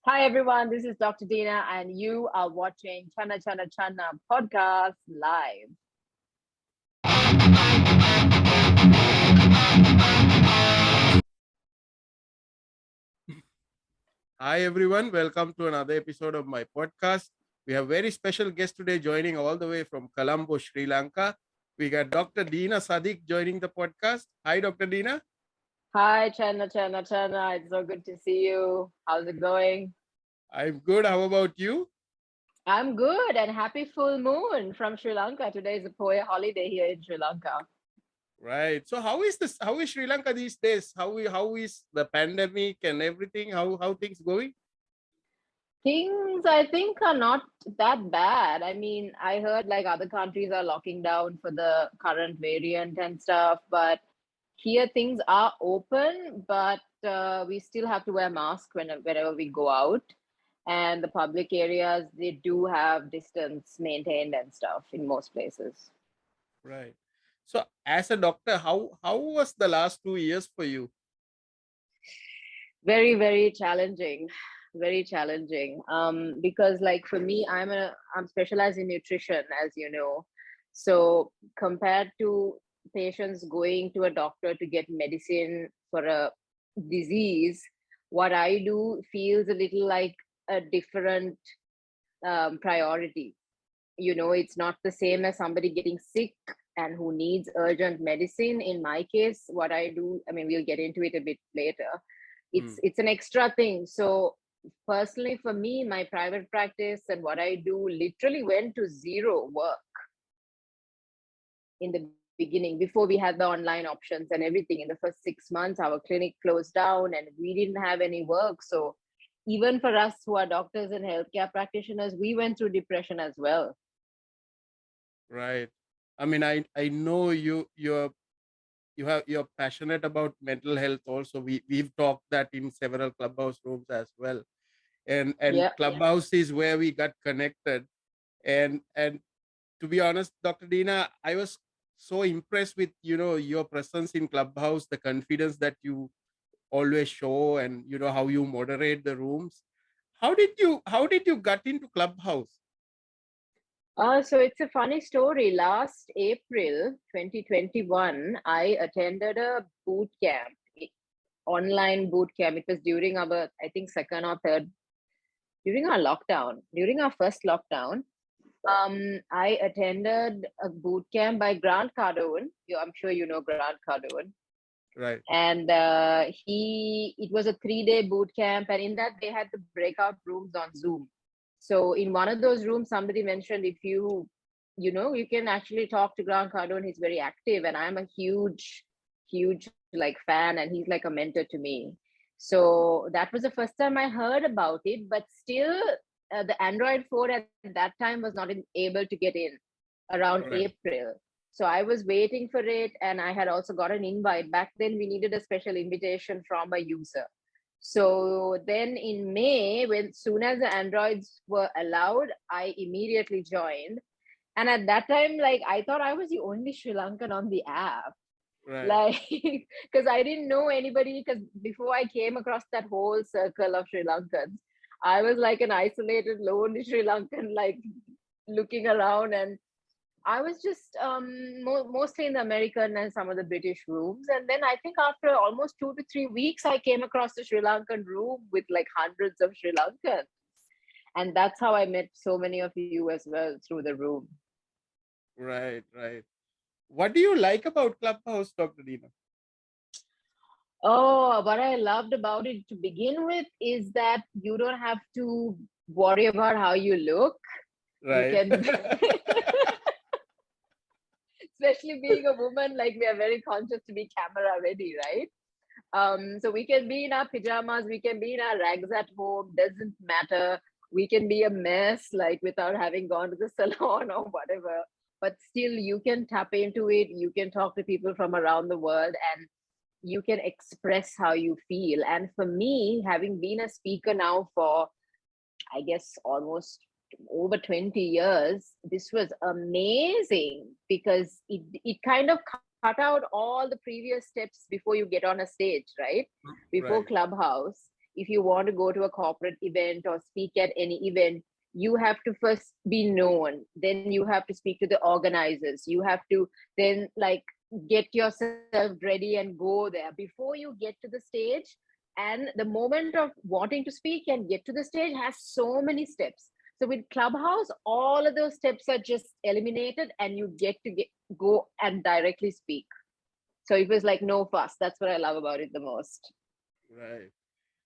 Hi everyone, this is Dr. Deena and you are watching Channa Channa Channa podcast live. Hi everyone, welcome to another episode of my podcast. We have very special guest today joining all the way from Colombo, Sri Lanka. We got Dr. Dheena Sadik joining the podcast. Hi, Dr. Dheena. Hi Channa Channa Channa, it's so good to see you. How's it going? I'm good. How about you? I'm good and happy full moon from Sri Lanka. Today is a Poya holiday here in Sri Lanka. Right. So how is this? How is Sri Lanka these days? How is the pandemic and everything? How things going? Things I think are not that bad. I mean, I heard like other countries are locking down for the current variant and stuff, but here things are open, but we still have to wear masks whenever we go out. And the public areas, they do have distance maintained and stuff in most places. Right. So as a doctor, how was the last 2 years for you? Very, very challenging. Very challenging. Because like for me, I'm specialized in nutrition, as you know. So compared to patients going to a doctor to get medicine for a disease, what I do feels a little like a different priority. It's not the same as somebody getting sick and who needs urgent medicine. In my case, what I do, I mean, we'll get into it a bit later. Hmm. It's an extra thing. So personally for me, my private practice and what I do literally went to zero work in the beginning before we had the online options and everything. In the first 6 months, our clinic closed down and we didn't have any work. So even for us who are doctors and healthcare practitioners, we went through depression as well. Right. I mean, I know you're passionate about mental health also. We've talked that in several Clubhouse rooms as well. And Yeah. Clubhouse is where we got connected. And to be honest, Dr. Deena, I was so impressed with your presence in Clubhouse, the confidence that you always show, and how you moderate the rooms. How did you got into Clubhouse? So it's a funny story. Last April 2021, I attended a boot camp, online boot camp. It was during our, I think, second or third, during our lockdown, during our first lockdown. I attended a boot camp by Grant Cardone. I'm sure you know Grant Cardone. Right. And it was a 3-day boot camp. And in that, they had the breakout rooms on Zoom. So in one of those rooms, somebody mentioned if you can actually talk to Grant Cardone. He's very active, and I'm a huge like fan, and he's like a mentor to me. So that was the first time I heard about it. But still, the Android 4 at that time was not able to get in around Right. April. So I was waiting for it, and I had also got an invite. Back then, we needed a special invitation from a user. So then in May, when soon as the Androids were allowed, I immediately joined. And at that time, like I thought I was the only Sri Lankan on the app. Right. Like, because I didn't know anybody, because before I came across that whole circle of Sri Lankans, I was like an isolated, lone Sri Lankan, like looking around, and I was just mostly in the American and some of the British rooms. And then I think after almost 2 to 3 weeks, I came across the Sri Lankan room with like hundreds of Sri Lankans. And that's how I met so many of you as well through the room. Right. Right. What do you like about Clubhouse, Dr. Deena? Oh, what I loved about it to begin with is that you don't have to worry about how you look. You Right. can, especially being a woman, like we are very conscious to be camera ready, right? So we can be in our pajamas, we can be in our rags at home, doesn't matter. We can be a mess, like without having gone to the salon or whatever. But still, you can tap into it. You can talk to people from around the world, and you can express how you feel. And for me, having been a speaker now for, I guess, almost over 20 years, this was amazing because it kind of cut out all the previous steps before you get on a stage, right? Before Right. Clubhouse. if you want to go to a corporate event or speak at any event, you have to first be known. Then you have to speak to the organizers. You have to then like get yourself ready and go there before you get to the stage. And the moment of wanting to speak and get to the stage has so many steps. So with Clubhouse, all of those steps are just eliminated and you get to go and directly speak. So it was like no fuss. That's what I love about it the most. Right.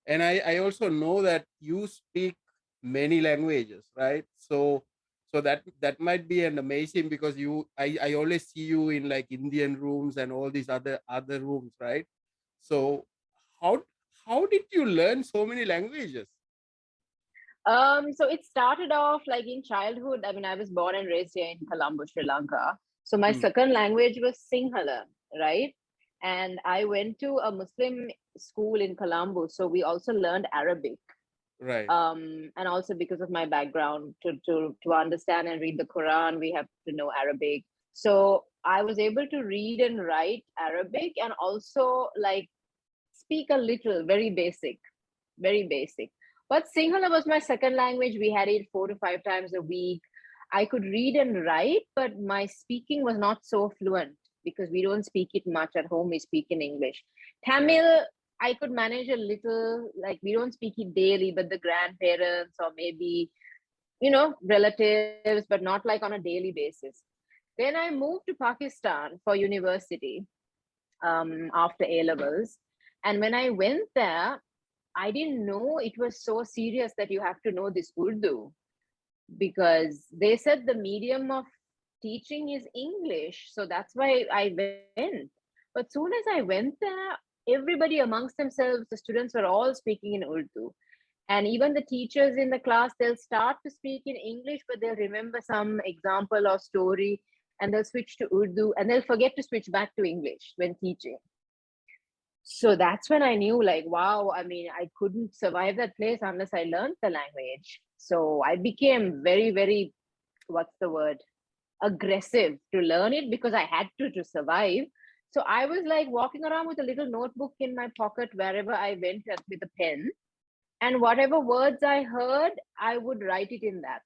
And I also know that you speak many languages, right? So that might be an amazing, because I always see you in like Indian rooms and all these other rooms, right? So how how did you learn so many languages? So it started off like in childhood. I mean, I was born and raised here in Colombo, Sri Lanka. So my second language was Sinhala, right? And I went to a Muslim school in Colombo, so we also learned Arabic. Right. And also because of my background, to understand and read the Quran, we have to know Arabic. So I was able to read and write Arabic and also like speak a little, very basic, very basic. But Sinhala was my second language. We had it 4 to 5 times a week. I could read and write, but my speaking was not so fluent because we don't speak it much at home. We speak in English. Tamil, I could manage a little, like we don't speak it daily, but the grandparents or maybe, relatives, but not like on a daily basis. Then I moved to Pakistan for university after A-levels. And when I went there, I didn't know it was so serious that you have to know this Urdu, because they said the medium of teaching is English. So that's why I went. But soon as I went there, everybody amongst themselves, the students were all speaking in Urdu. And even the teachers in the class, they'll start to speak in English, but they'll remember some example or story and they'll switch to Urdu and they'll forget to switch back to English when teaching. So that's when I knew, like, wow, I mean, I couldn't survive that place unless I learned the language. So I became very, very, what's the word, aggressive to learn it because I had to survive. So I was like walking around with a little notebook in my pocket wherever I went with a pen. And whatever words I heard, I would write it in that.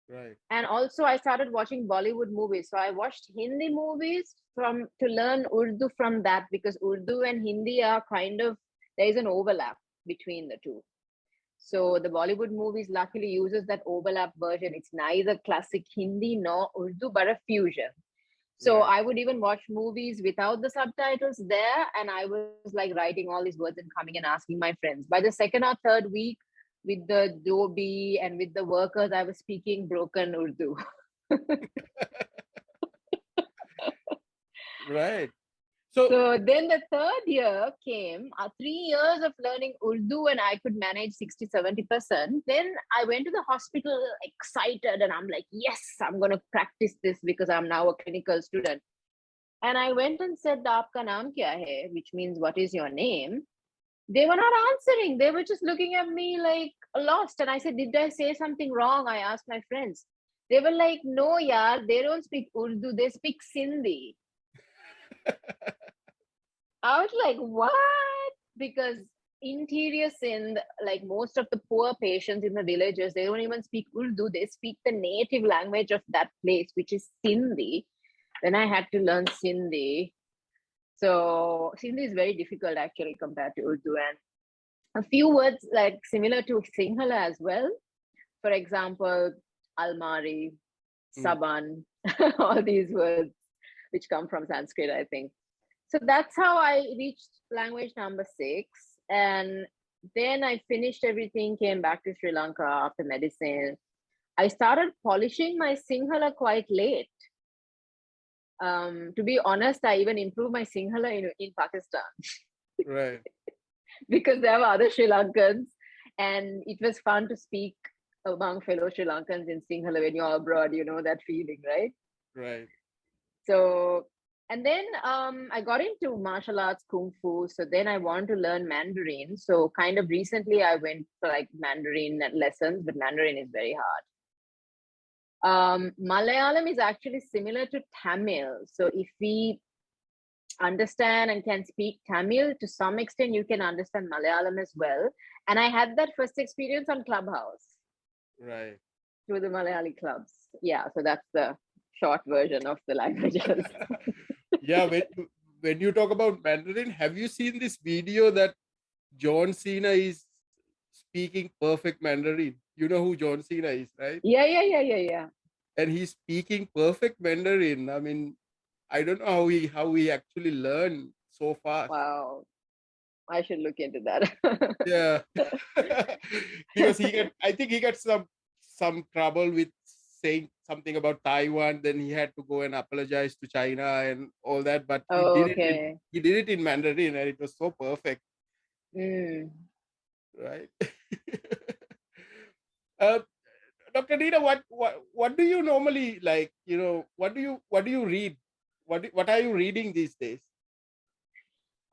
Right. And also I started watching Bollywood movies. So I watched Hindi movies to learn Urdu from that, because Urdu and Hindi are kind of, there is an overlap between the two. So the Bollywood movies luckily uses that overlap version. It's neither classic Hindi nor Urdu, but a fusion. So Right. I would even watch movies without the subtitles there. And I was like writing all these words and coming and asking my friends. By the second or third week, with the Dobi and with the workers, I was speaking broken Urdu. Right. So then the third year came, 3 years of learning Urdu, and I could manage 60, 70%. Then I went to the hospital excited and I'm like, yes, I'm going to practice this because I'm now a clinical student. And I went and said, Aapka naam kya hai? Which means, what is your name? They were not answering. They were just looking at me like lost. And I said, did I say something wrong? I asked my friends. They were like, no, yaar, they don't speak Urdu. They speak Sindhi. I was like, what? Because interior Sindh, like most of the poor patients in the villages, they don't even speak Urdu. They speak the native language of that place, which is Sindhi. Then I had to learn Sindhi. So Sindhi is very difficult actually compared to Urdu, and a few words like similar to Sinhala as well. For example, almari, saban, all these words which come from Sanskrit, I think. So that's how I reached language number 6. And then I finished everything, came back to Sri Lanka after medicine. I started polishing my Sinhala quite late. To be honest, I even improved my Sinhala in Pakistan. Right. Because there were other Sri Lankans, and it was fun to speak among fellow Sri Lankans in Sinhala when you're abroad, you know that feeling, right? Right. So, and then I got into martial arts, kung fu. So then I wanted to learn Mandarin. So kind of recently I went for like Mandarin lessons, but Mandarin is very hard. Malayalam is actually similar to Tamil. So if we understand and can speak Tamil, to some extent you can understand Malayalam as well. And I had that first experience on Clubhouse. Right. Through the Malayali clubs. Yeah, so that's the short version of the languages. Yeah, when you talk about Mandarin, have you seen this video that John Cena is speaking perfect Mandarin? You know who John Cena is, right? Yeah. And he's speaking perfect Mandarin. I mean, I don't know how he actually learned so fast. Wow. I should look into that. Yeah. Because I think he got some trouble with saying something about Taiwan. Then he had to go and apologize to China and all that. But Oh, okay. he did it in Mandarin, and it was so perfect, right? uh, Dr. Dheena, what do you normally like? You know, what do you read? What are you reading these days?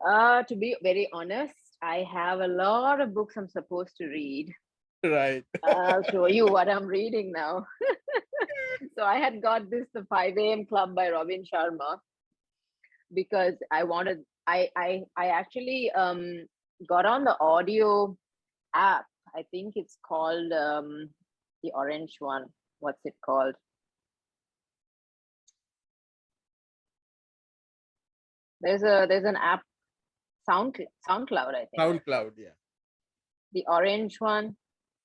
To be very honest, I have a lot of books I'm supposed to read. Right. I'll show you what I'm reading now. So I had got this The 5 a.m. Club by Robin Sharma because I actually got on the audio app. I think it's called the orange one. What's it called? There's an app, SoundCloud, I think. SoundCloud, yeah. The orange one.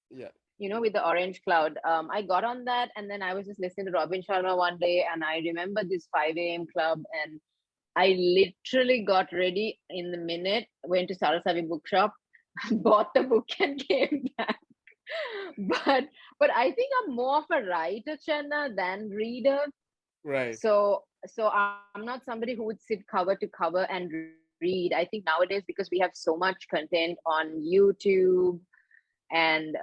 Yeah. You know, with the orange cloud. I got on that, and then I was just listening to Robin Sharma one day, and I remember this 5 a.m. Club, and I literally got ready in the minute, went to Saraswati bookshop, bought the book and came back. But I think I'm more of a writer, Channa, than reader. Right. So I'm not somebody who would sit cover to cover and read. I think nowadays, because we have so much content on YouTube and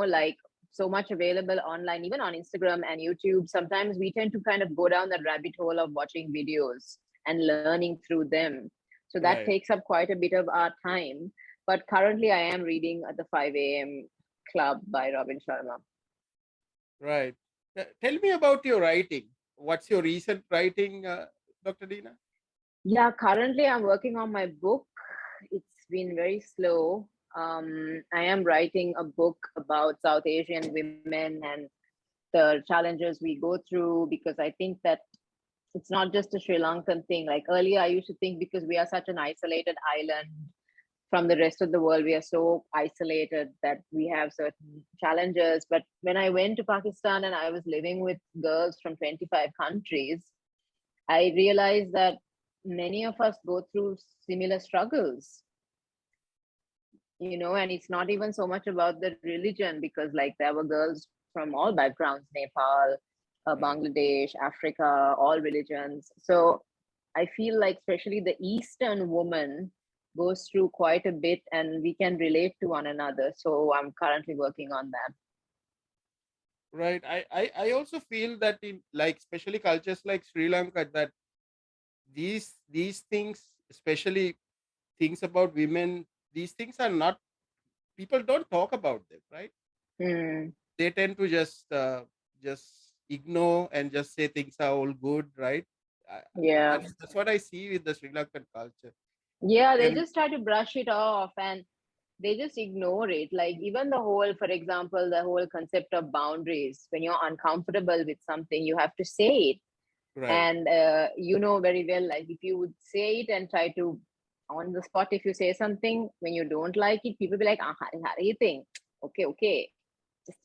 like so much available online, even on Instagram and YouTube, sometimes we tend to kind of go down that rabbit hole of watching videos and learning through them. So that takes up quite a bit of our time. But currently I am reading The 5 a.m. Club by Robin Sharma. Right. Tell me about your writing. What's your recent writing, Dr. Dheena? Yeah, currently I'm working on my book. It's been very slow. I am writing a book about South Asian women and the challenges we go through, because I think that it's not just a Sri Lankan thing. Like earlier, I used to think because we are such an isolated island from the rest of the world, we are so isolated that we have certain challenges. But when I went to Pakistan and I was living with girls from 25 countries, I realized that many of us go through similar struggles. And it's not even so much about the religion, because like there were girls from all backgrounds, Nepal, Bangladesh, Africa, all religions. So I feel like especially the Eastern woman goes through quite a bit, and we can relate to one another. So I'm currently working on that. Right. I also feel that in like especially cultures like Sri Lanka, that these things, especially things about women, these things are not, people don't talk about them, right? They tend to just ignore and just say things are all good, right? Yeah. That's what I see with the Sri Lankan culture. Yeah, they just try to brush it off and they just ignore it. Like even the whole, for example, the whole concept of boundaries. When you're uncomfortable with something, you have to say it. Right. And you know very well, like if you would say it and try to, on the spot, if you say something when you don't like it, people be like, you think, okay, just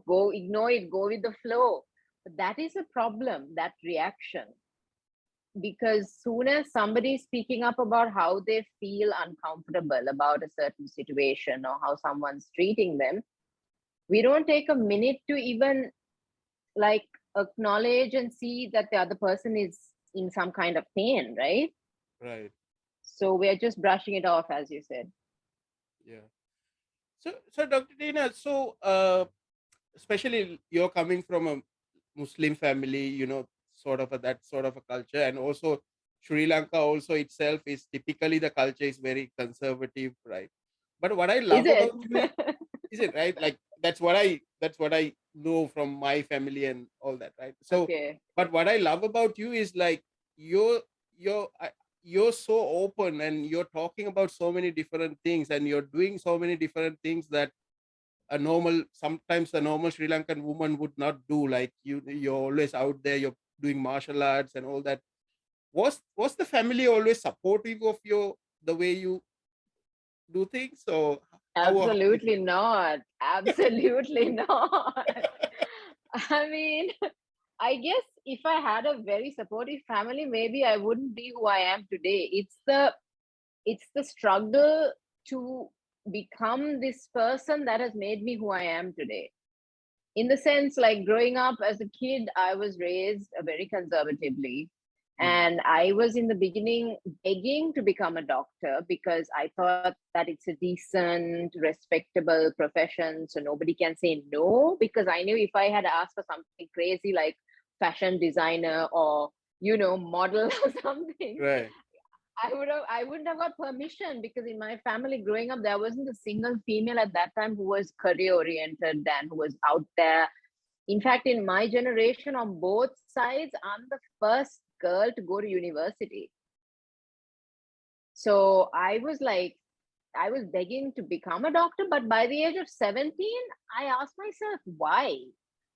go ignore it, go with the flow. But that is a problem, that reaction. Because soon as somebody is speaking up about how they feel uncomfortable about a certain situation or how someone's treating them, we don't take a minute to even like acknowledge and see that the other person is in some kind of pain, right? Right. So we're just brushing it off, as you said. Yeah. So Dr. Dheena, especially you're coming from a Muslim family, that sort of a culture, and also Sri Lanka also itself is typically, the culture is very conservative, right? But what I love about you is it right? Like that's what I know from my family and all that, right? So, but what I love about you is like your you're so open and you're talking about so many different things and you're doing so many different things that sometimes a normal Sri Lankan woman would not do. Like you're always out there, you're doing martial arts and all that. Was the family always supportive of the way you do things? So how is Absolutely it? not. Absolutely not. I mean, I guess if I had a very supportive family, maybe I wouldn't be who I am today. It's the struggle to become this person that has made me who I am today. In the sense, like growing up as a kid, I was raised very conservatively. Mm, And I was in the beginning begging to become a doctor because I thought that it's a decent, respectable profession. So nobody can say no. Because I knew if I had asked for something crazy like fashion designer or, model or something, right. I wouldn't have got permission, because in my family growing up, there wasn't a single female at that time who was career oriented and who was out there. In fact, in my generation, on both sides, I'm the first girl to go to university. So I was begging to become a doctor, but by the age of 17, I asked myself, why?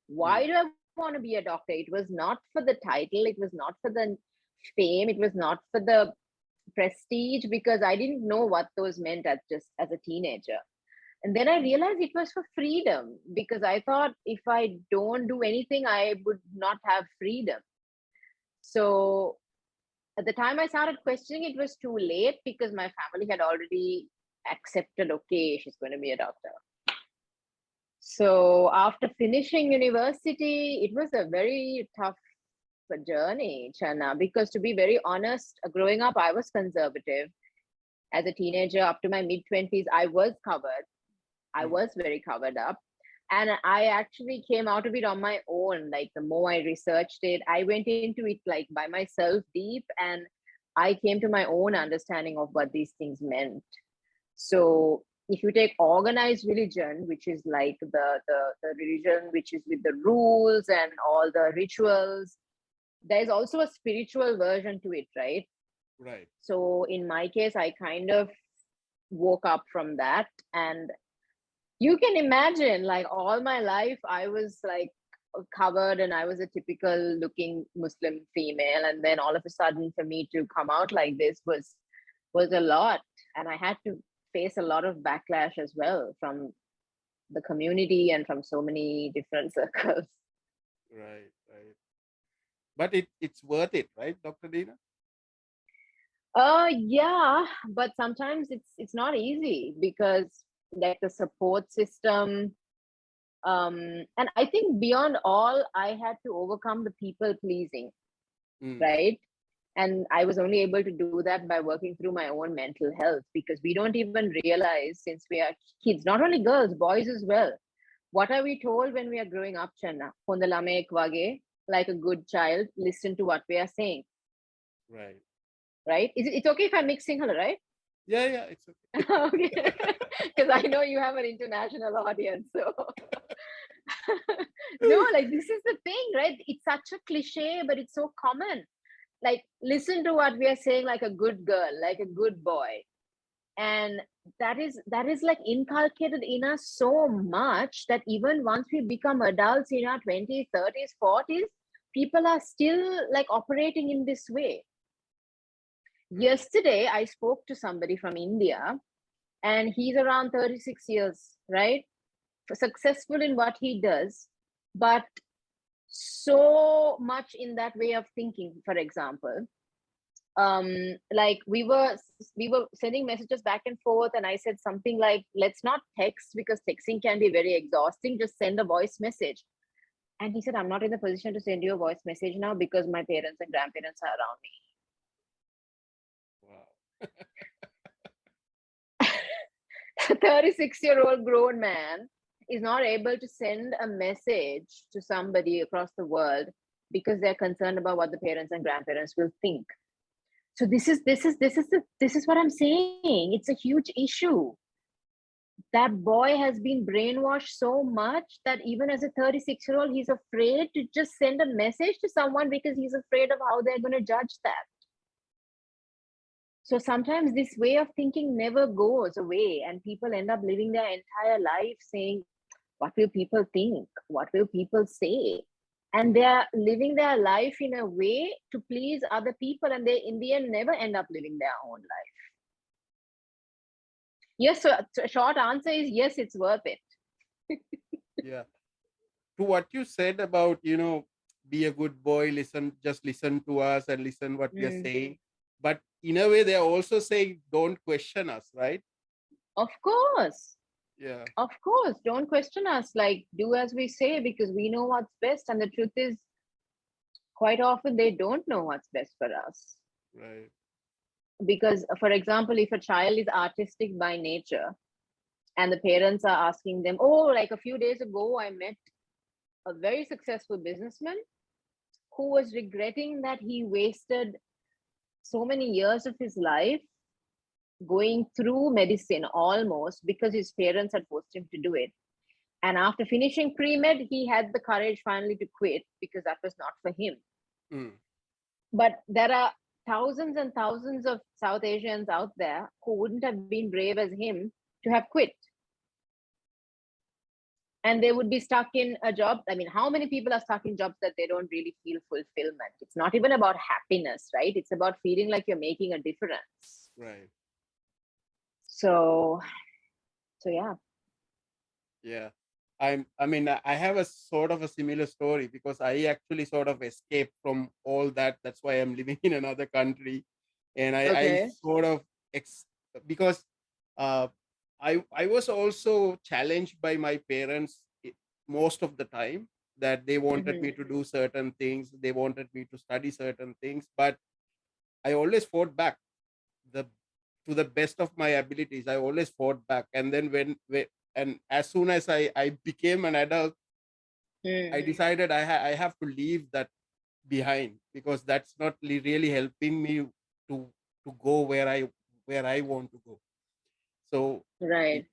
Why Mm, do I want to be a doctor? It was not for the title, it was not for the fame, it was not for the prestige, because I didn't know what those meant as a teenager. And then I realized it was for freedom, because I thought if I don't do anything, I would not have freedom. So at the time I started questioning, it was too late, because my family had already accepted, okay, she's going to be a doctor. So after finishing university, it was a very tough journey, Channa, because to be very honest, growing up, I was conservative. As a teenager, up to my mid 20s, I was covered. I mm, was very covered up. And I actually came out of it on my own. Like the more I researched it, I went into it like by myself deep, and I came to my own understanding of what these things meant. So if you take organized religion, which is like the religion which is with the rules and all the rituals, there's also a spiritual version to it, right? right. So in my case, I kind of woke up from that. And you can imagine, like all my life, I was like covered and I was a typical looking Muslim female. And then all of a sudden, for me to come out like this was a lot. And I had to face a lot of backlash as well from the community and from so many different circles. Right, right. But it's worth it, right, Dr. Dina? Yeah, but sometimes it's not easy, because like the support system, and I think beyond all, I had to overcome the people pleasing, Mm, right? And I was only able to do that by working through my own mental health, because we don't even realize, since we are kids, not only girls, boys as well. What are we told when we are growing up, Channa? Honda lamek wage, like a good child, listen to what we are saying, right. right? It's okay if I'm mixing her, right? Yeah, yeah, it's okay. Okay, because I know you have an international audience. So no, like this is the thing, right? It's such a cliche, but it's so common. Like, listen to what we are saying, like a good girl, like a good boy. And that is like inculcated in us so much that even once we become adults in our 20s, 30s, 40s, people are still like operating in this way. Right. Yesterday, I spoke to somebody from India, and he's around 36 years, right? Successful in what he does, but so much in that way of thinking. For example, like we were sending messages back and forth, and I said something like, let's not text, because texting can be very exhausting, just send a voice message. And he said, I'm not in the position to send you a voice message now, because my parents and grandparents are around Wow. me. 36-year-old grown man is not able to send a message to somebody across the world, because they're concerned about what the parents and grandparents will think. So this is what I'm saying. It's a huge issue. That boy has been brainwashed so much that even as a 36-year-old, he's afraid to just send a message to someone, because he's afraid of how they're going to judge that. So sometimes this way of thinking never goes away, and people end up living their entire life saying, what will people think? What will people say? And they are living their life in a way to please other people, and they in the end never end up living their own life. Yes, so short answer is yes, it's worth it. Yeah. To what you said about, be a good boy, just listen to us and listen what we are saying. But in a way, they are also saying, don't question us, right? Of course. Yeah. Of course. Don't question us. Like, do as we say, because we know what's best. And the truth is, quite often they don't know what's best for us. Right. Because, for example, if a child is artistic by nature and the parents are asking them, oh, like a few days ago, I met a very successful businessman who was regretting that he wasted so many years of his life going through medicine almost because his parents had forced him to do it. And after finishing pre-med, he had the courage finally to quit because that was not for him. But there are thousands and thousands of South Asians out there who wouldn't have been brave as him to have quit. And they would be stuck in a job. I mean, how many people are stuck in jobs that they don't really feel fulfillment? It's not even about happiness, right? It's about feeling like you're making a difference. Right. So yeah. Yeah. I have a sort of a similar story because I actually sort of escaped from all that. That's why I'm living in another country. And I sort of, because I was also challenged by my parents most of the time, that they wanted me to do certain things. They wanted me to study certain things, but I always fought back to the best of my abilities. I always fought back. And then and as soon as I became an adult, I decided I have to leave that behind, because that's not really helping me to go where I want to go. So right.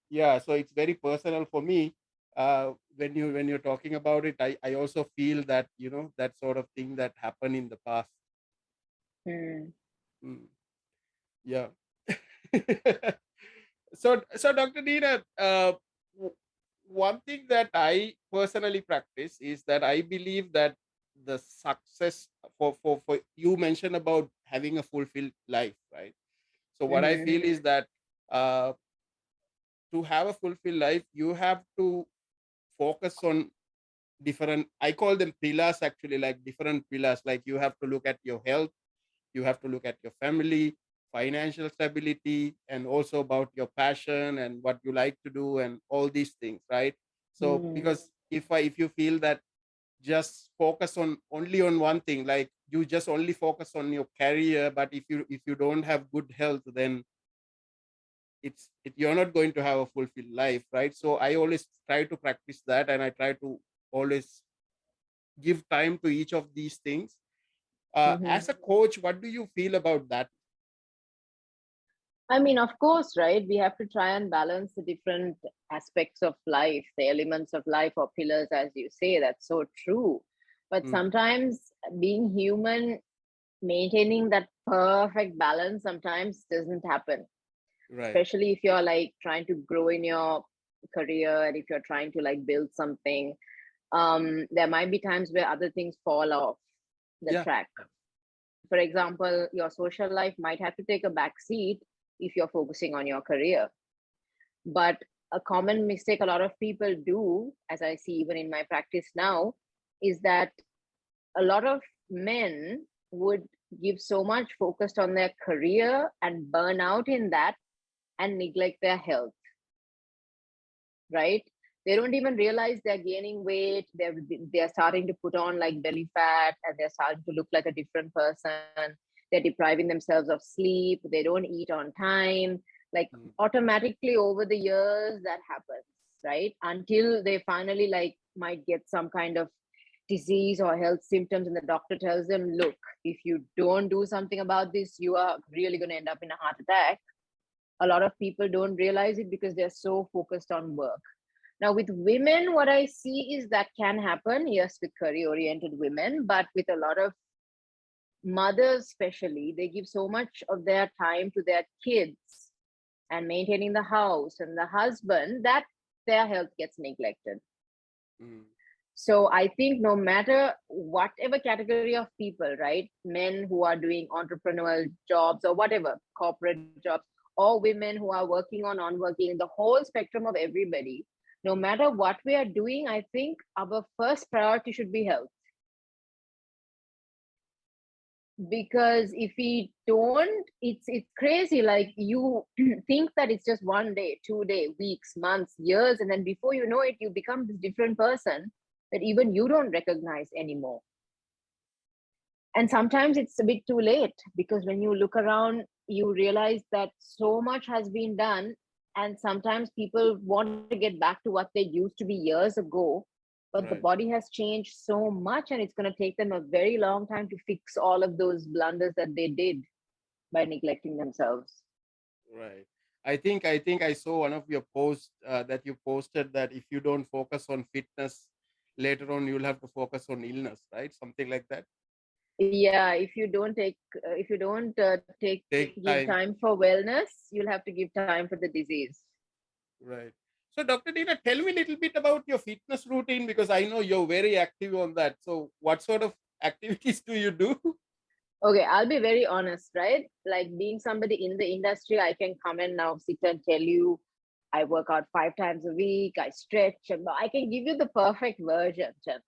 Yeah, so it's very personal for me. When you're talking about it, I also feel that, that sort of thing that happened in the past. Yeah. So Dr. Dheena, one thing that I personally practice is that I believe that the success for you mentioned about having a fulfilled life, right? So what I feel is that uh, to have a fulfilled life, you have to focus on different, I call them pillars, actually, like different pillars. Like, you have to look at your health, you have to look at your family, financial stability, and also about your passion and what you like to do and all these things, right? So because if you feel that just focus on only on one thing, like you just only focus on your career, but if you don't have good health, then you're not going to have a fulfilled life, right? So I always try to practice that, and I try to always give time to each of these things. As a coach, what do you feel about that? I mean, of course, right? We have to try and balance the different aspects of life, the elements of life or pillars, as you say. That's so true. But sometimes being human, maintaining that perfect balance sometimes doesn't happen. Right. Especially if you're like trying to grow in your career and if you're trying to like build something. There might be times where other things fall off the track. For example, your social life might have to take a back seat if you're focusing on your career. But a common mistake a lot of people do, as I see even in my practice now, is that a lot of men would give so much focused on their career and burn out in that and neglect their health, right? They don't even realize they're gaining weight. They're starting to put on like belly fat, and they're starting to look like a different person. They're depriving themselves of sleep. They don't eat on time. Like automatically over the years that happens, right? Until they finally like might get some kind of disease or health symptoms, and the doctor tells them, look, if you don't do something about this, you are really going to end up in a heart attack. A lot of people don't realize it because they're so focused on work. Now, with women, what I see is that can happen, yes, with career-oriented women, but with a lot of mothers especially, they give so much of their time to their kids and maintaining the house and the husband that their health gets neglected. So I think no matter whatever category of people, right, men who are doing entrepreneurial jobs or whatever, corporate jobs, or women who are working or non-working, the whole spectrum of everybody, no matter what we are doing, I think our first priority should be health. Because if we don't, it's crazy. Like, you think that it's just 1 day, 2 day, weeks, months, years, and then before you know it, you become this different person that even you don't recognize anymore. And sometimes it's a bit too late, because when you look around, you realize that so much has been done, and sometimes people want to get back to what they used to be years ago, but the body has changed so much, and it's going to take them a very long time to fix all of those blunders that they did by neglecting themselves. Right. I think I saw one of your posts that you posted, that if you don't focus on fitness, later on you'll have to focus on illness, right? Something like that. Yeah, if you don't give time for wellness, you'll have to give time for the disease. Right. So, Dr. Deena, tell me a little bit about your fitness routine, because I know you're very active on that. So, what sort of activities do you do? Okay, I'll be very honest, right? Like, being somebody in the industry, I can come and now sit and tell you I work out 5 times a week, I stretch, and I can give you the perfect version, Channa.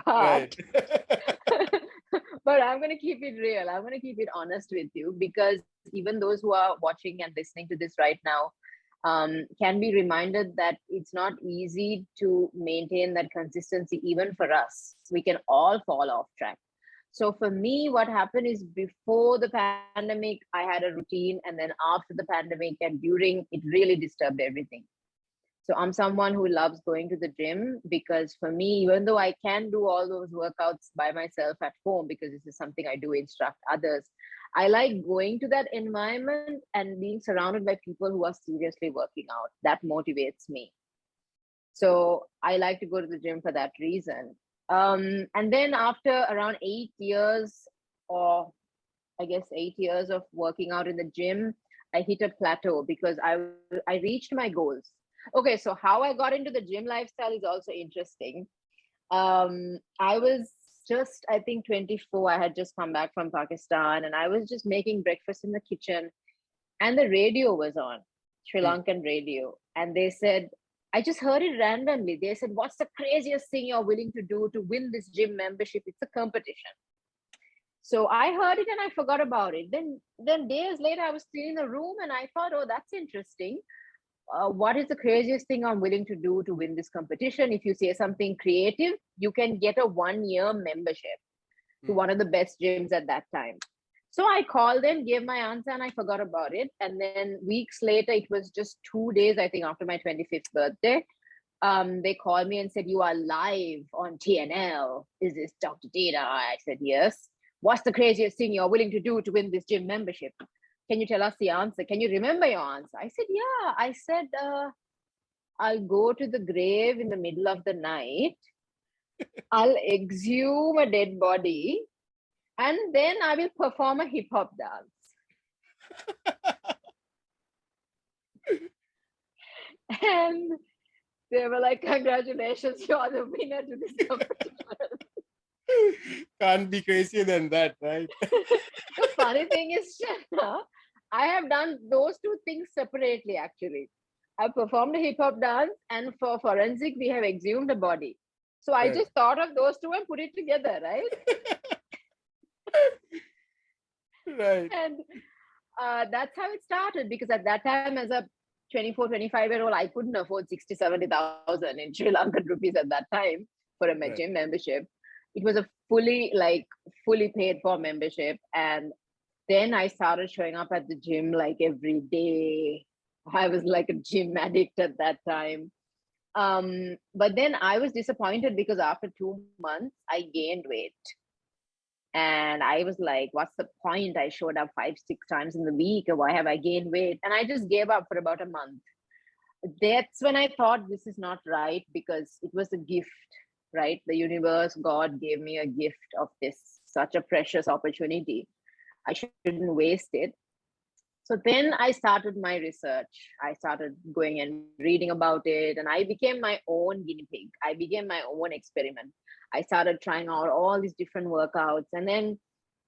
But, but I'm going to keep it real. I'm going to keep it honest with you, because even those who are watching and listening to this right now can be reminded that it's not easy to maintain that consistency, even for us. We can all fall off track. So for me, what happened is, before the pandemic, I had a routine, and then after the pandemic and during, it really disturbed everything. So I'm someone who loves going to the gym, because for me, even though I can do all those workouts by myself at home, because this is something I do instruct others, I like going to that environment and being surrounded by people who are seriously working out. That motivates me. So I like to go to the gym for that reason. And then after around 8 years, or I guess 8 years of working out in the gym, I hit a plateau, because I reached my goals. Okay, so how I got into the gym lifestyle is also interesting. I was just, I think, 24. I had just come back from Pakistan, and I was just making breakfast in the kitchen, and the radio was on, Sri Lankan radio, and they said, I just heard it randomly. They said, what's the craziest thing you're willing to do to win this gym membership? It's a competition. So I heard it and I forgot about it. Then days later, I was cleaning the room and I thought, oh, that's interesting. What is the craziest thing I'm willing to do to win this competition? If you say something creative, you can get a 1-year membership to one of the best gyms at that time. So I called them, gave my answer, and I forgot about it. And then weeks later, it was just 2 days, I think, after my 25th birthday, they called me and said, you are live on TNL. Is this Dr. Deena? I said, yes. What's the craziest thing you're willing to do to win this gym membership? Can you tell us the answer? Can you remember your answer? I said, yeah. I said, I'll go to the grave in the middle of the night. I'll exhume a dead body, and then I will perform a hip hop dance. And they were like, congratulations, you're the winner to this competition. Can't be crazier than that, right? The funny thing is, Channa, I have done those 2 things separately, actually. I performed a hip hop dance, and for forensic, we have exhumed a body. So I just thought of those 2 and put it together, right? Right. And that's how it started, because at that time, as a 24, 25-year-old, I couldn't afford 60, 70,000 in Sri Lankan rupees at that time for a gym membership. It was a fully paid for membership. And then I started showing up at the gym like every day. I was like a gym addict at that time. But then I was disappointed, because after 2 months, I gained weight. And I was like, what's the point? I showed up 5, 6 times in the week. Why have I gained weight? And I just gave up for about a month. That's when I thought, this is not right, because it was a gift, right? The universe, God gave me a gift of this such a precious opportunity. I shouldn't waste it. So then I started my research. I started going and reading about it, and I became my own guinea pig. I became my own experiment. I started trying out all these different workouts, and then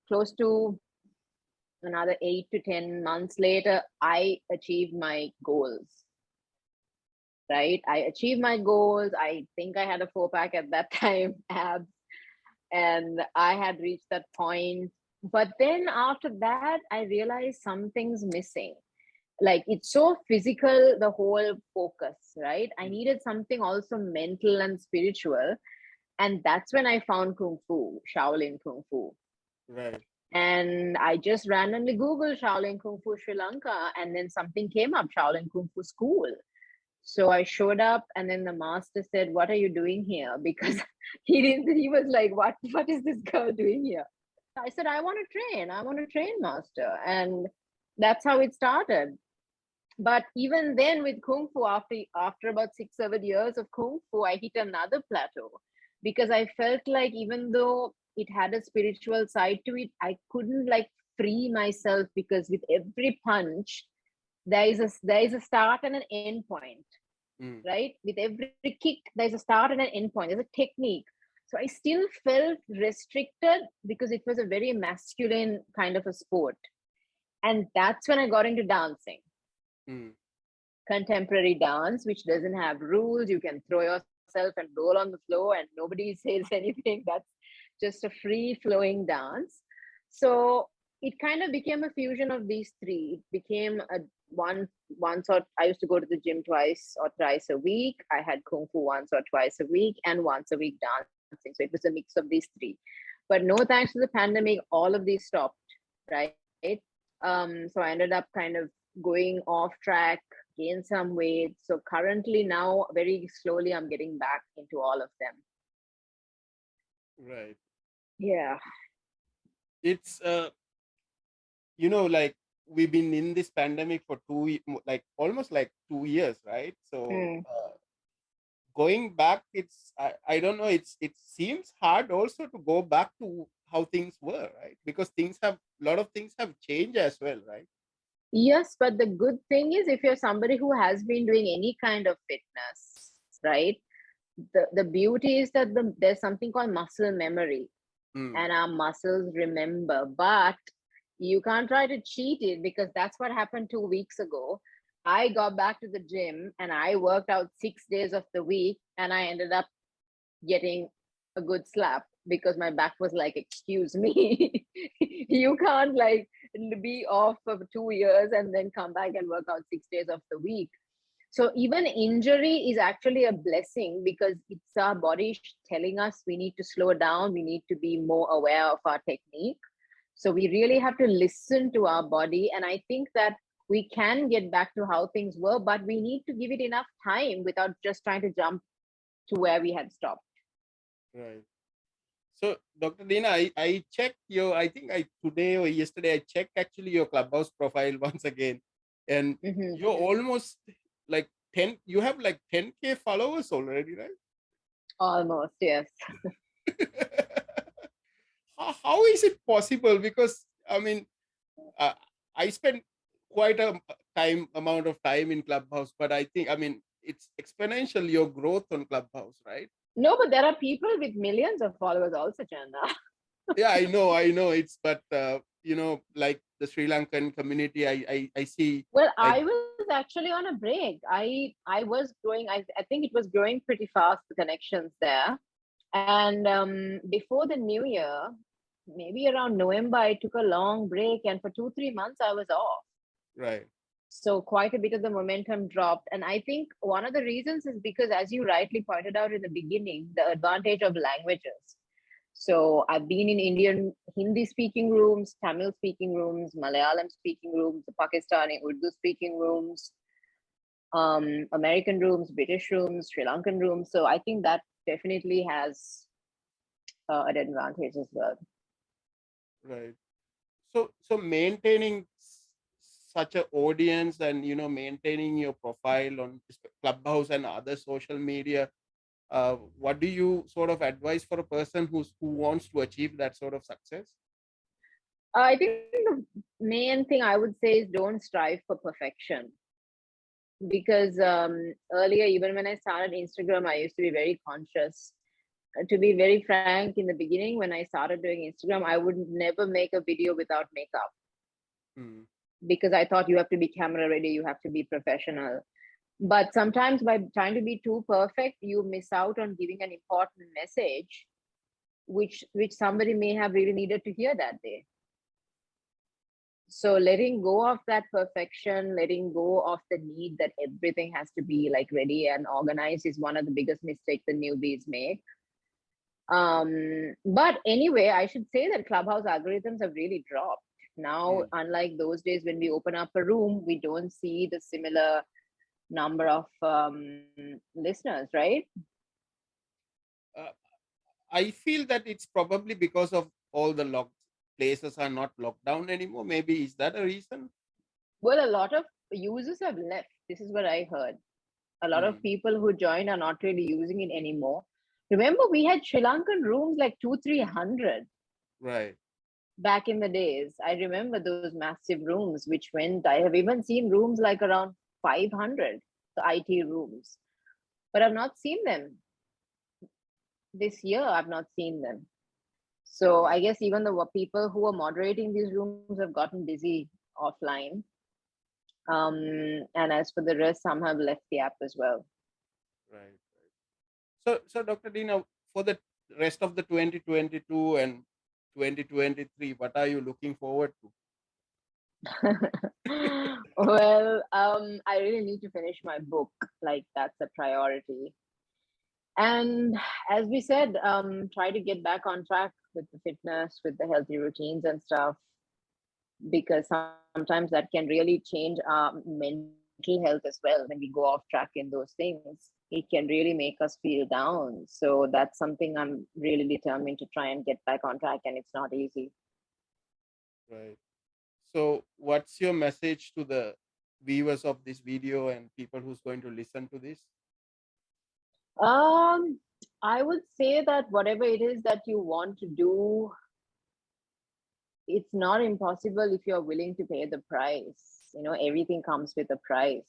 close to another 8 to 10 months later, I achieved my goals. Right? I achieved my goals. I think I had a 4-pack at that time, abs, and I had reached that point. But then after that, I realized something's missing. Like, it's so physical, the whole focus, right? I needed something also mental and spiritual. And that's when I found Kung Fu, Shaolin Kung Fu. Right. And I just randomly Googled Shaolin Kung Fu Sri Lanka, and then something came up, Shaolin Kung Fu School. So I showed up, and then the master said, "What are you doing here?" Because he was like, what is this girl doing here? I said, I want to train, master. And that's how it started. But even then with Kung Fu, after about 6-7 years of Kung Fu, I hit another plateau, because I felt like even though it had a spiritual side to it, I couldn't like free myself, because with every punch, there is a start and an end point. Right? With every kick, there's a start and an end point. There's a technique. So I still felt restricted, because it was a very masculine kind of a sport. And that's when I got into dancing. Contemporary dance, which doesn't have rules. You can throw yourself and roll on the floor and nobody says anything. That's just a free flowing dance. So it kind of became a fusion of these three. It became a once or I used to go to the gym twice or thrice a week. I had Kung Fu once or twice a week, and once a week dancing. So it was a mix of these three. But no thanks to the pandemic, all of these stopped, right? So I ended up kind of going off track, gained some weight. So currently now, very slowly, I'm getting back into all of them. Right. Yeah. It's like we've been in this pandemic for almost 2 years, right? So going back, I don't know, it seems hard also to go back to how things were, right? Because a lot of things have changed as well, right? Yes, but the good thing is, if you're somebody who has been doing any kind of fitness, right? The beauty is that there's something called muscle memory, and our muscles remember. But you can't try to cheat it, because that's what happened 2 weeks ago. I got back to the gym and I worked out 6 days of the week, and I ended up getting a good slap, because my back was like, excuse me, you can't like be off for 2 years and then come back and work out 6 days of the week. So even injury is actually a blessing, because it's our body telling us we need to slow down, we need to be more aware of our technique. So we really have to listen to our body. And I think that we can get back to how things were, but we need to give it enough time without just trying to jump to where we had stopped. Right. So, Dr. Dheena, I checked I think today or yesterday, I checked actually your Clubhouse profile once again. And you're almost like 10, you have like 10K followers already, right? Almost, yes. How is it possible? Because, I mean, I spent quite a amount of time in Clubhouse, but I think, it's exponential, your growth on Clubhouse, right? No, but there are people with millions of followers also, Channa. Yeah, I know. But like the Sri Lankan community, I see. Well, I was actually on a break. I was growing. I think it was growing pretty fast, the connections there. And before the new year, maybe around November, I took a long break, and for 2-3 months I was off. Right. So quite a bit of the momentum dropped. And I think one of the reasons is because, as you rightly pointed out in the beginning, the advantage of languages. So I've been in Indian Hindi speaking rooms, Tamil speaking rooms, Malayalam speaking rooms, Pakistani Urdu speaking rooms, American rooms, British rooms, Sri Lankan rooms. So I think that definitely has an advantage as well. Right. So maintaining such an audience and maintaining your profile on Clubhouse and other social media, What do you sort of advise for a person who wants to achieve that sort of success? I think the main thing I would say is don't strive for perfection. Because earlier, even when I started Instagram, I used to be very conscious. To be very frank, in the beginning, when I started doing Instagram, I would never make a video without makeup because I thought you have to be camera ready, you have to be professional. But sometimes by trying to be too perfect, you miss out on giving an important message, which somebody may have really needed to hear that day. So letting go of that perfection, letting go of the need that everything has to be like ready and organized is one of the biggest mistakes the newbies make. But anyway, I should say that Clubhouse algorithms have really dropped. Now, unlike those days when we open up a room, we don't see the similar number of listeners, right? I feel that it's probably because of all the places are not locked down anymore. Maybe is that a reason? Well, a lot of users have left. This is what I heard. A lot of people who joined are not really using it anymore. Remember, we had Sri Lankan rooms like 200-300. Right. Back in the days. I remember those massive rooms which went. I have even seen rooms like around 500, the IT rooms. But I've not seen them. This year, I've not seen them. So I guess even the people who are moderating these rooms have gotten busy offline. And as for the rest, some have left the app as well. Right. So Dr. Dheena, for the rest of the 2022 and 2023, what are you looking forward to? Well, I really need to finish my book. Like that's a priority. And as we said, try to get back on track with the fitness, with the healthy routines and stuff, because sometimes that can really change our mental health as well. When we go off track in those things, it can really make us feel down. So that's something I'm really determined to try and get back on track, and it's not easy. Right. So what's your message to the viewers of this video and people who's going to listen to this? I would say that whatever it is that you want to do, it's not impossible if you're willing to pay the price. You know, everything comes with a price.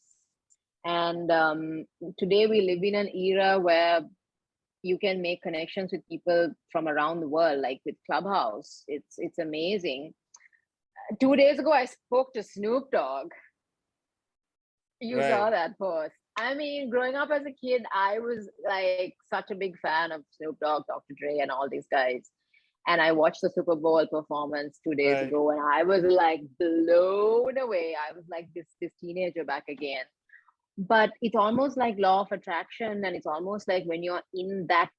And today we live in an era where you can make connections with people from around the world, like with Clubhouse. It's amazing. 2 days ago, I spoke to Snoop Dogg. You saw that post. I mean, growing up as a kid, I was like such a big fan of Snoop Dogg, Dr. Dre, and all these guys. And I watched the Super Bowl performance 2 days ago, and I was like blown away. I was like this teenager back again. But it's almost like law of attraction, and it's almost like when you're in that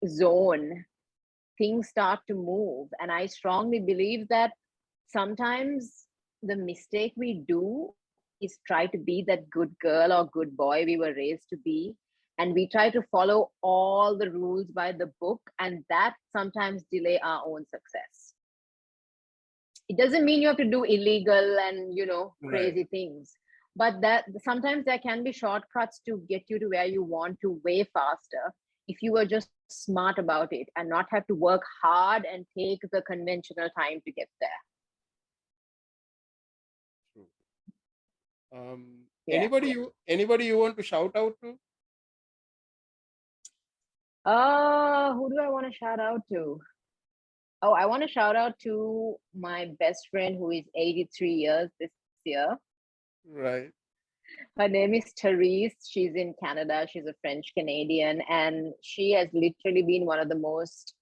zone, things start to move. And I strongly believe that sometimes the mistake we do is try to be that good girl or good boy we were raised to be, and we try to follow all the rules by the book, and that sometimes delay our own success. It doesn't mean you have to do illegal and crazy things, but that sometimes there can be shortcuts to get you to where you want to way faster if you were just smart about it and not have to work hard and take the conventional time to get there. Anybody you want to shout out to? Who do I want to shout out to? Oh, I want to shout out to my best friend who is 83 years this year. Right. Her name is Therese. She's in Canada. She's a French Canadian, and she has literally been one of the most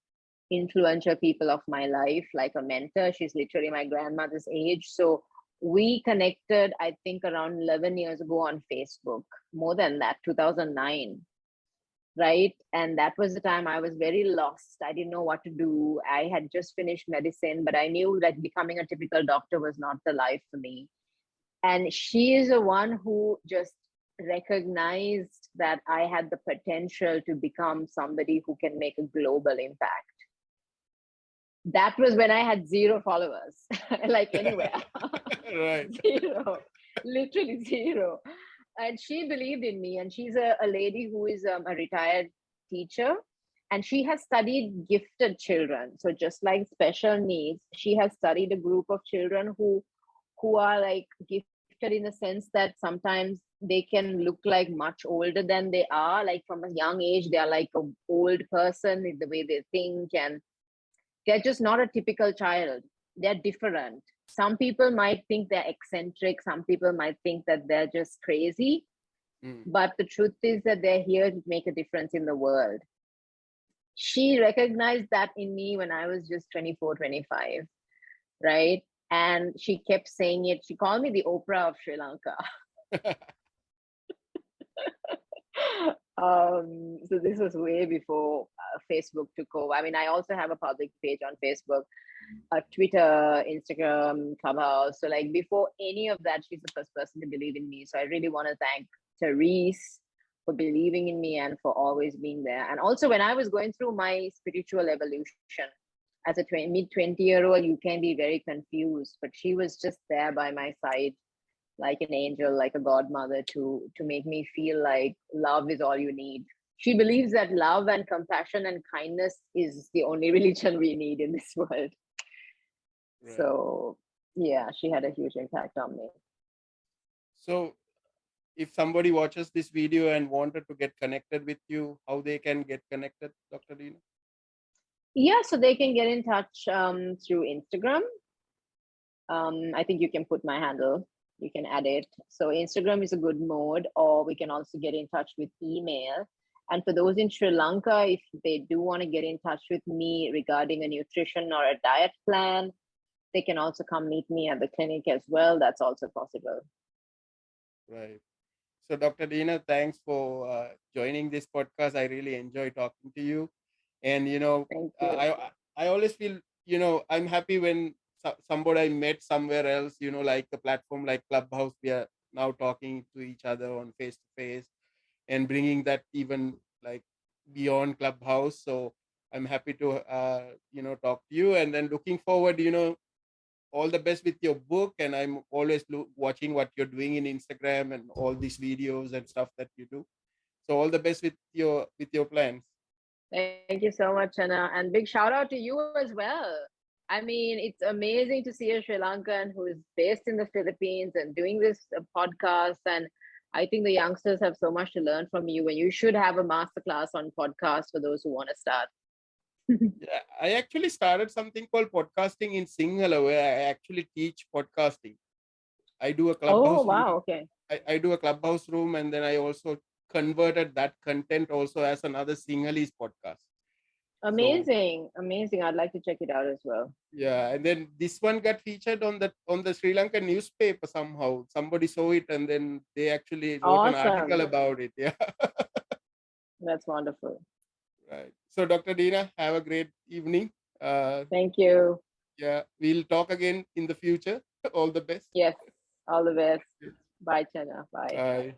influential people of my life, like a mentor. She's literally my grandmother's age. So we connected, I think, around 11 years ago on Facebook, more than that, 2009. Right. And that was the time I was very lost. I didn't know what to do. I had just finished medicine, but I knew that becoming a typical doctor was not the life for me. And she is the one who just recognized that I had the potential to become somebody who can make a global impact. That was when I had 0 followers, like anywhere. Right. 0, literally 0. And she believed in me. And she's a lady who is a retired teacher, and she has studied gifted children. So just like special needs, she has studied a group of children who are like gifted in the sense that sometimes they can look like much older than they are. Like from a young age, they are like an old person in the way they think, and they're just not a typical child. They're different. Some people might think they're eccentric. Some people might think that they're just crazy. But the truth is that they're here to make a difference in the world. She recognized that in me when I was just 24, 25, right? And she kept saying it. She called me the Oprah of Sri Lanka. So this was way before Facebook took over. I mean, I also have a public page on Facebook, Twitter, Instagram, Clubhouse. So like before any of that, she's the first person to believe in me. So I really want to thank Therese for believing in me and for always being there. And also when I was going through my spiritual evolution as a mid-20-year-old, you can be very confused, but she was just there by my side like an angel, like a godmother to make me feel like love is all you need. She believes that love and compassion and kindness is the only religion we need in this world. Right. So yeah, she had a huge impact on me. So if somebody watches this video and wanted to get connected with you, how they can get connected, Dr. Dheena? Yeah, so they can get in touch through Instagram. I think you can put my handle. You can add it. So Instagram is a good mode, or we can also get in touch with email. And for those in Sri Lanka, if they do want to get in touch with me regarding a nutrition or a diet plan, they can also come meet me at the clinic as well. That's also possible. Right. So Dr. Dheena, thanks for joining this podcast. I really enjoy talking to you. And, Thank you. I always feel, I'm happy when somebody I met somewhere else, like a platform like Clubhouse, we are now talking to each other on face to face and bringing that even like beyond Clubhouse. So I'm happy to, talk to you, and then looking forward, all the best with your book. And I'm always watching what you're doing in Instagram and all these videos and stuff that you do. So all the best with your plans. Thank you so much, Channa, and big shout out to you as well. I mean, it's amazing to see a Sri Lankan who is based in the Philippines and doing this podcast. And I think the youngsters have so much to learn from you, and you should have a masterclass on podcast for those who want to start. Yeah, I actually started something called podcasting in Sinhala, where I actually teach podcasting. I do a Clubhouse. Oh, wow. Room. Okay. I do a Clubhouse room, and then I also converted that content also as another Sinhalese podcast. Amazing. Amazing. I'd like to check it out as well. Yeah, and then this one got featured on the Sri Lankan newspaper somehow. Somebody saw it, and then they actually wrote an article about it. Yeah. That's wonderful. Right. So Dr. Dheena, have a great evening. Thank you. Yeah, we'll talk again in the future. All the best. Yes, all the best. Bye, Channa. Bye. Bye.